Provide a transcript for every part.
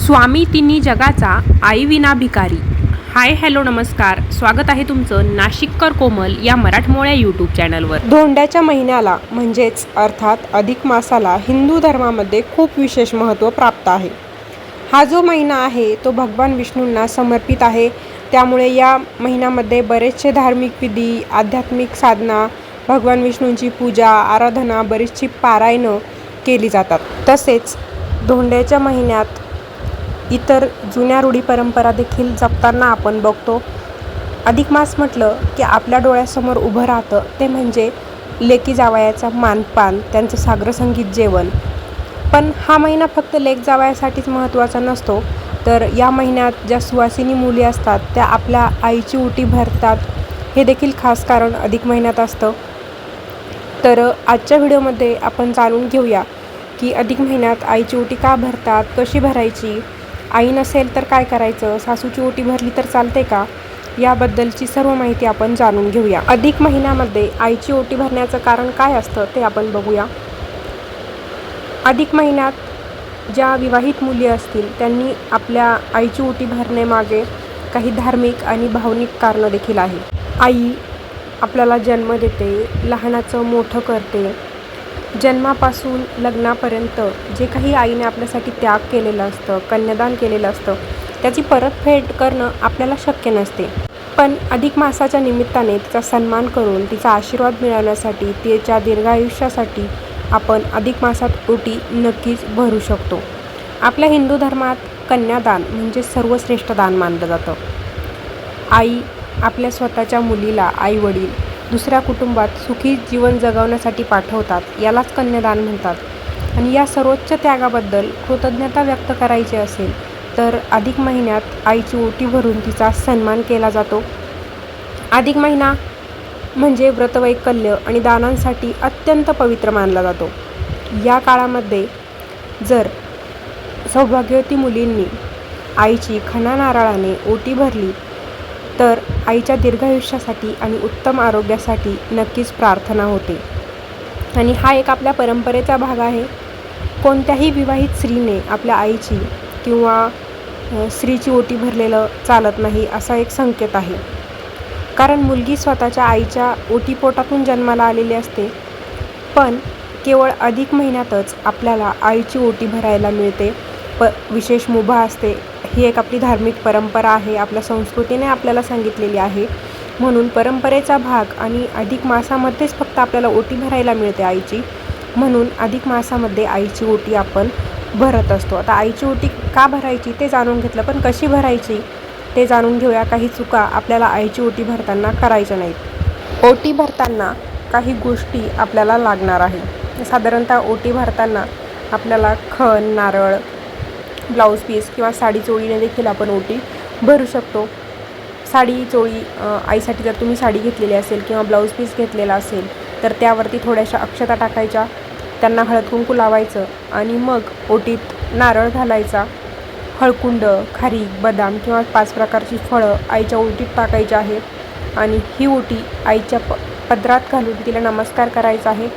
स्वामी तिन्ही जगाचा आई विना भिकारी. हाय हॅलो नमस्कार, स्वागत आहे तुमचं नाशिककर कोमल या मराठमोळ्या यूट्यूब चॅनलवर. धोंड्याच्या महिन्याला म्हणजेच अर्थात अधिक मासाला हिंदू धर्मामध्ये खूप विशेष महत्त्व प्राप्त आहे. हा जो महिना आहे तो भगवान विष्णूंना समर्पित आहे. त्यामुळे या महिन्यामध्ये बरेचसे धार्मिक विधी, आध्यात्मिक साधना, भगवान विष्णूंची पूजा, आराधना, बरीचशी पारायणं केली जातात. तसेच धोंड्याच्या महिन्यात इतर जुन्या रूढी परंपरा देखील जपताना आपण बघतो. अधिक मास म्हटलं की आपल्या डोळ्यासमोर उभं राहतं ते म्हणजे लेकी जावयाचा मानपान, त्यांचं साग्रसंगीत जेवण. पण हा महिना फक्त लेक जावयासाठीच महत्त्वाचा नसतो, तर या महिन्यात ज्या सुवासिनी मुली असतात त्या आपल्या आईची ओटी भरतात. हे देखील खास कारण अधिक महिन्यात असतं. तर आजच्या व्हिडिओमध्ये आपण जाणून घेऊया की अधिक महिन्यात आईची ओटी का भरतात, कशी भरायची, आई नसेल तर काय करायचं, सासूची ओटी भरली तर चालते का, याबद्दलची सर्व माहिती आपण जाणून घेऊया. अधिक महिन्यामध्ये आईची ओटी भरण्याचं कारण काय असतं ते आपण बघूया. अधिक महिन्यात ज्या विवाहित मुली असतील त्यांनी आपल्या आईची ओटी भरण्यामागे काही धार्मिक आणि भावनिक कारणं देखील आहे. आई आपल्याला जन्म देते, लहानाचं मोठं करते. जन्मापासून लग्नापर्यंत जे काही आईने आपल्यासाठी त्याग केलेलं असतं, कन्यादान केलेलं असतं, त्याची परतफेड करणं आपल्याला शक्य नसते. पण अधिक मासाच्या निमित्ताने तिचा सन्मान करून, तिचा आशीर्वाद मिळवण्यासाठी, तिच्या दीर्घायुष्यासाठी आपण अधिक मासात ओटी नक्कीच भरू शकतो. आपल्या हिंदू धर्मात कन्यादान म्हणजे सर्वश्रेष्ठ दान मानलं जातं. आई आपल्या स्वतःच्या मुलीला आई-वडील दुसऱ्या कुटुंबात सुखी जीवन जगवण्यासाठी पाठवतात, यालाच कन्यादान म्हणतात. आणि या सर्वोच्च त्यागाबद्दल कृतज्ञता व्यक्त करायची असेल तर अधिक महिन्यात आईची ओटी भरून तिचा सन्मान केला जातो. अधिक महिना म्हणजे व्रतवैकल्य आणि दानांसाठी अत्यंत पवित्र मानला जातो. या काळामध्ये जर सौभाग्यवती मुलींनी आईची खणा नारळाने ओटी भरली तर आईच्या दीर्घायुष्यासाठी आणि उत्तम आरोग्यासाठी नक्कीच प्रार्थना होते. आणि हा एक आपल्या परंपरेचा भाग आहे. कोणत्याही विवाहित स्त्रीने आपल्या आईची किंवा स्त्रीची ओटी भरलेलं चालत नाही, असा एक संकेत आहे. कारण मुलगी स्वतःच्या आईच्या ओटीपोटातून जन्माला आलेली असते. पण केवळ अधिक महिन्यातच आपल्याला आईची ओटी भरायला मिळते. विशेष मुभा असते. ही एक आपली धार्मिक परंपरा आहे, आपल्या संस्कृतीने आपल्याला सांगितलेली आहे. म्हणून परंपरेचा भाग आणि अधिक मासामध्येच फक्त आपल्याला ओटी भरायला मिळते आईची. म्हणून अधिक मासामध्ये आईची ओटी आपण भरत असतो. आता आईची ओटी का भरायची ते जाणून घेतलं, पण कशी भरायची ते जाणून घेऊया. काही चुका आपल्याला आईची ओटी भरताना करायच्या नाहीत. ओटी भरताना काही गोष्टी आपल्याला लागणार आहे. साधारणतः ओटी भरताना आपल्याला खण, नारळ, ब्लाऊज पीस किंवा साडी चोळीने देखील आपण ओटी भरू शकतो. साडी चोळी आईसाठी जर तुम्ही साडी घेतलेली असेल किंवा ब्लाऊज पीस घेतलेला असेल तर त्यावरती थोड्याशा अक्षता टाकायच्या, त्यांना हळद कुंकू लावायचं आणि मग ओटीत नारळ घालायचा. हळकुंड, खारीक, बदाम किंवा 5 प्रकारची फळं आईच्या ओटीत टाकायची आहे. आणि ही ओटी आईच्या पदरात घालून तिला नमस्कार करायचा आहे.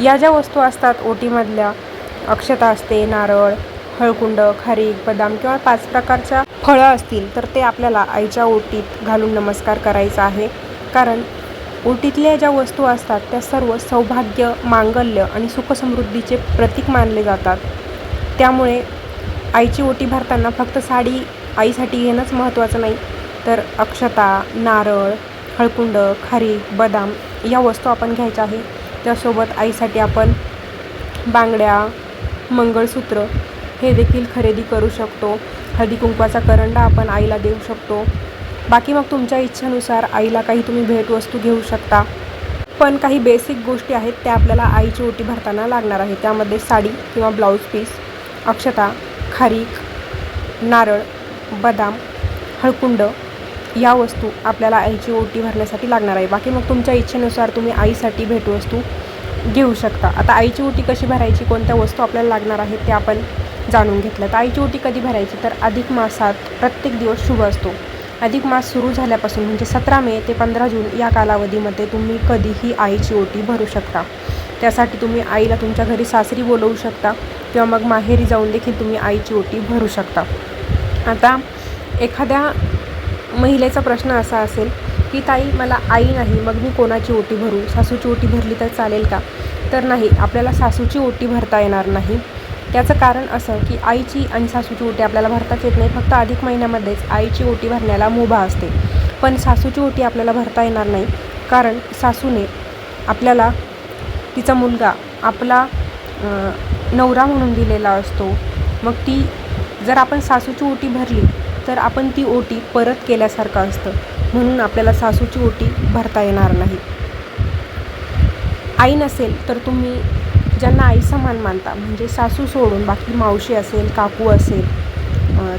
या ज्या वस्तू असतात ओटीमधल्या, अक्षता असते, नारळ, हळकुंड, खारीक, बदाम किंवा 5 प्रकारच्या फळं असतील तर ते आपल्याला आईच्या ओटीत घालून नमस्कार करायचा आहे. कारण ओटीतल्या ज्या वस्तू असतात त्या सर्व सौभाग्य, मांगल्य आणि सुखसमृद्धीचे प्रतीक मानले जातात. त्यामुळे आईची ओटी भरताना फक्त साडी आईसाठी घेणंच महत्त्वाचं नाही, तर अक्षता, नारळ, हळकुंड, खारीक, बदाम या वस्तू आपण घ्यायच्या आहे. त्यासोबत आईसाठी आपण बांगड्या, मंगळसूत्र हे देखील खरेदी करू शकतो. हळदी कुंकवाचा करंडा आपण आईला देऊ शकतो. बाकी मग तुमच्या इच्छेनुसार आईला काही तुम्ही भेटवस्तू घेऊ शकता. पण काही बेसिक गोष्टी आहेत त्या आपल्याला आईची ओटी भरताना लागणार आहे. त्यामध्ये साडी किंवा ब्लाऊज पीस, अक्षता, खारीक, नारळ, बदाम, हळकुंड या वस्तू आपल्याला आईची ओटी भरण्यासाठी लागणार आहे. बाकी मग तुमच्या इच्छेनुसार तुम्ही आईसाठी भेटवस्तू घेऊ शकता. आता आईची ओटी कशी भरायची, कोणत्या वस्तू आपल्याला लागणार आहेत ते आपण जाणून घेतलं. तर आईची ओटी कधी भरायची, तर अधिक मासात प्रत्येक दिवस शुभ असतो. अधिक मास सुरू झाल्यापासून म्हणजे 17 मे ते 15 जून या कालावधीमध्ये तुम्ही कधीही आईची ओटी भरू शकता. त्यासाठी तुम्ही आईला तुमच्या घरी सासरी बोलवू शकता किंवा मग माहेरी जाऊन देखील तुम्ही आईची ओटी भरू शकता. आता एखाद्या महिलेचा प्रश्न असा असेल की ताई मला आई नाही, मग मी कोणाची ओटी भरू? सासूची ओटी भरली तर चालेल का? तर नाही, आपल्याला सासूची ओटी भरता येणार नाही. त्याचं कारण असं की आईची आणि सासूची ओटी आपल्याला भरताच येत नाही. फक्त अधिक महिन्यामध्येच आईची ओटी भरण्याला मुभा असते, पण सासूची ओटी आपल्याला भरता येणार नाही. कारण सासूने आपल्याला तिचा मुलगा आपला नवरा म्हणून दिलेला असतो. मग ती जर आपण सासूची ओटी भरली तर आपण ती ओटी परत केल्यासारखं असतं, म्हणून आपल्याला सासूची ओटी भरता येणार नाही. आई नसेल तर तुम्ही ज्यांना आई समान मानता, म्हणजे सासू सोडून बाकी मावशी असेल, काकू असेल,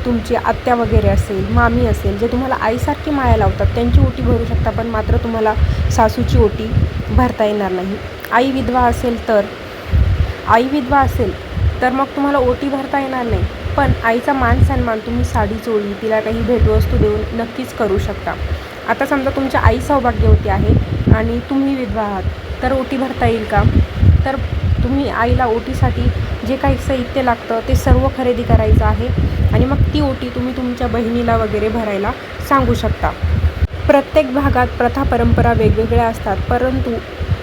तुमची आत्या वगैरे असेल, मामी असेल, जे तुम्हाला आईसारखी माया लावतात, त्यांची ओटी भरू शकता, पण मात्र तुम्हाला सासूची ओटी भरता येणार नाही. आई विधवा असेल तर मग तुम्हाला ओटी भरता येणार नाही, पण आईचा मान सन्मान तुम्ही साडी चोळी, तिला काही भेटवस्तू देऊन नक्कीच करू शकता. आता समजा तुमच्या आई सौभाग्यवती आहे आणि तुम्ही विधवा आहात, तर ओटी भरता येईल का? तर तुम्ही आईला ओटीसाठी जे काही साहित्य लागतं ते सर्व खरेदी करायचं आहे आणि मग ती ओटी तुम्ही तुमच्या बहिणीला वगैरे भरायला सांगू शकता. प्रत्येक भागात प्रथा परंपरा वेगवेगळ्या असतात, परंतु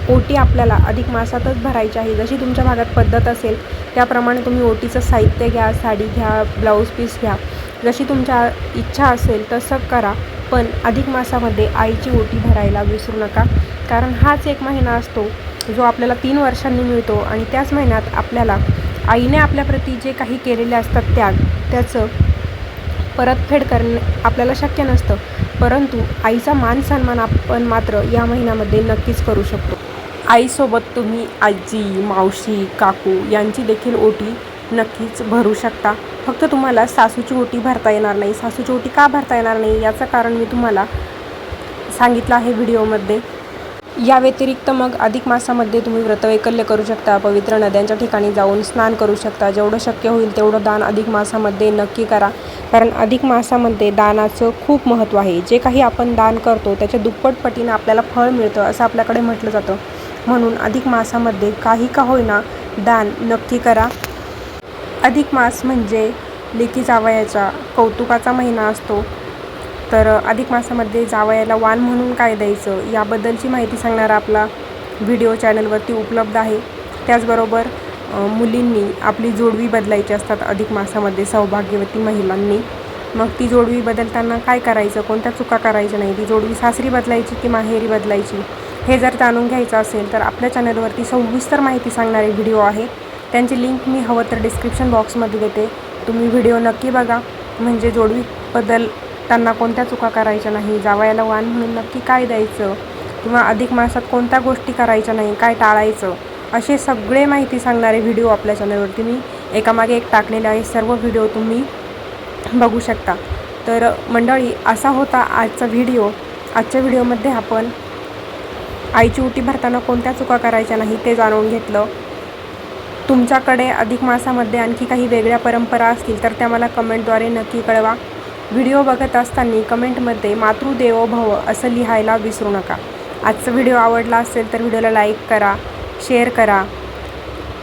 ओटी आपल्याला अधिक मासातच भरायची आहे. जशी तुमच्या भागात पद्धत असेल त्याप्रमाणे तुम्ही ओटीचं साहित्य घ्या, साडी घ्या, ब्लाऊज पीस घ्या, जशी तुमच्या इच्छा असेल तसं करा. पण अधिक मासामध्ये आईची ओटी भरायला विसरू नका, कारण हाच एक महिना असतो जो आपल्याला 3 वर्षांनी मिळतो आणि त्याच महिन्यात आपल्याला आईने आपल्याप्रती जे काही केलेले असतात त्याचं परतफेड करणे आपल्याला शक्य नसतं, परंतु आईचा मान सन्मान आपण मात्र या महिन्यामध्ये नक्कीच करू शकतो. आईसोबत तुम्ही आजी, मावशी, काकू यांची देखील ओटी नक्कीच भरू शकता. फक्त तुम्हाला सासूची ओटी भरता येणार नाही. सासूची ओटी का भरता येणार नाही याचं कारण मी तुम्हाला सांगितलं आहे व्हिडिओमध्ये. या व्यतिरिक्त मग अधिक मासामध्ये तुम्ही व्रतवैकल्य करू शकता, पवित्र नद्यांच्या ठिकाणी जाऊन स्नान करू शकता. जेवढं शक्य होईल तेवढं दान अधिक मासामध्ये नक्की करा, कारण अधिक मासामध्ये दानाचं खूप महत्त्व आहे. जे काही आपण दान करतो त्याच्या दुप्पट पटीनं आपल्याला फळ मिळतं असं आपल्याकडे म्हटलं जातं, म्हणून अधिक मासामध्ये काही का होईना दान नक्की करा. अधिक मास म्हणजे लेकी जावयाच्या कौतुकाचा महिना असतो. तर अधिक मासामध्ये जावयाला वाण म्हणून काय द्यायचं याबद्दलची माहिती सांगणारा आपला व्हिडिओ चॅनलवरती उपलब्ध आहे. त्याचबरोबर मुलींनी आपली जोडवी बदलायची असतात अधिक मासामध्ये, सौभाग्यवती महिलांनी. मग ती जोडवी बदलताना काय करायचं, कोणत्या चुका करायच्या नाही, ती जोडवी सासरी बदलायची की माहेरी बदलायची, हे जर जाणून घ्यायचं असेल तर आपल्या चॅनलवरती सविस्तर माहिती सांगणारे व्हिडिओ आहे. त्यांची लिंक मी हवं तर डिस्क्रिप्शन बॉक्समध्ये देते. तुम्ही व्हिडिओ नक्की बघा, म्हणजे जोडवी बदलताना कोणत्या चुका करायच्या नाही, जावयाला वाण म्हणून नक्की काय द्यायचं, किंवा अधिक मासात कोणत्या गोष्टी करायच्या नाही, काय टाळायचं, असे सगळे माहिती सांगणारे व्हिडिओ आपल्या चॅनलवरती मी एकामागे एक टाकलेले आहे. सर्व व्हिडिओ तुम्ही बघू शकता. तर मंडळी, असा होता आजचा व्हिडिओ. आजच्या व्हिडिओमध्ये आपण आईची ओटी भरताना कोणत्या चुका करायच्या नाही ते जाणून घेतलं. तुमच्याकडे अधिक मासामध्ये आणखी काही वेगळ्या परंपरा असतील तर त्या मला कमेंटद्वारे नक्की कळवा. व्हिडिओ बघत असताना कमेंटमध्ये मातृदेवो भव असं लिहायला विसरू नका. आजचा व्हिडिओ आवडला असेल तर व्हिडिओला लाईक करा, शेअर करा.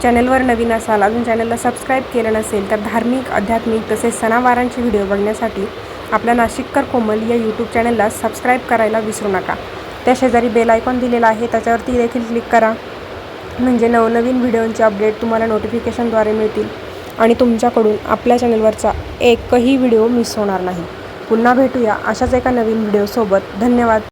चॅनलवर नवीन असाल, अजून चॅनलला सबस्क्राईब केलं नसेल तर धार्मिक, आध्यात्मिक तसेच सणावारांचे व्हिडिओ बघण्यासाठी आपल्या नाशिककर कोमल या यूट्यूब चॅनलला सबस्क्राईब करायला विसरू नका. त्या शेजारी बेल आयकॉन दिलेला आहे, त्याच्यावरती देखील क्लिक करा, म्हणजे नवनवीन व्हिडिओंचे अपडेट तुम्हाला नोटिफिकेशनद्वारे मिळतील आणि तुमच्याकडून आपल्या चॅनलवरचा एकही व्हिडिओ मिस होणार नाही. पुन्हा भेटूया अशाच एका नवीन व्हिडिओसोबत. धन्यवाद.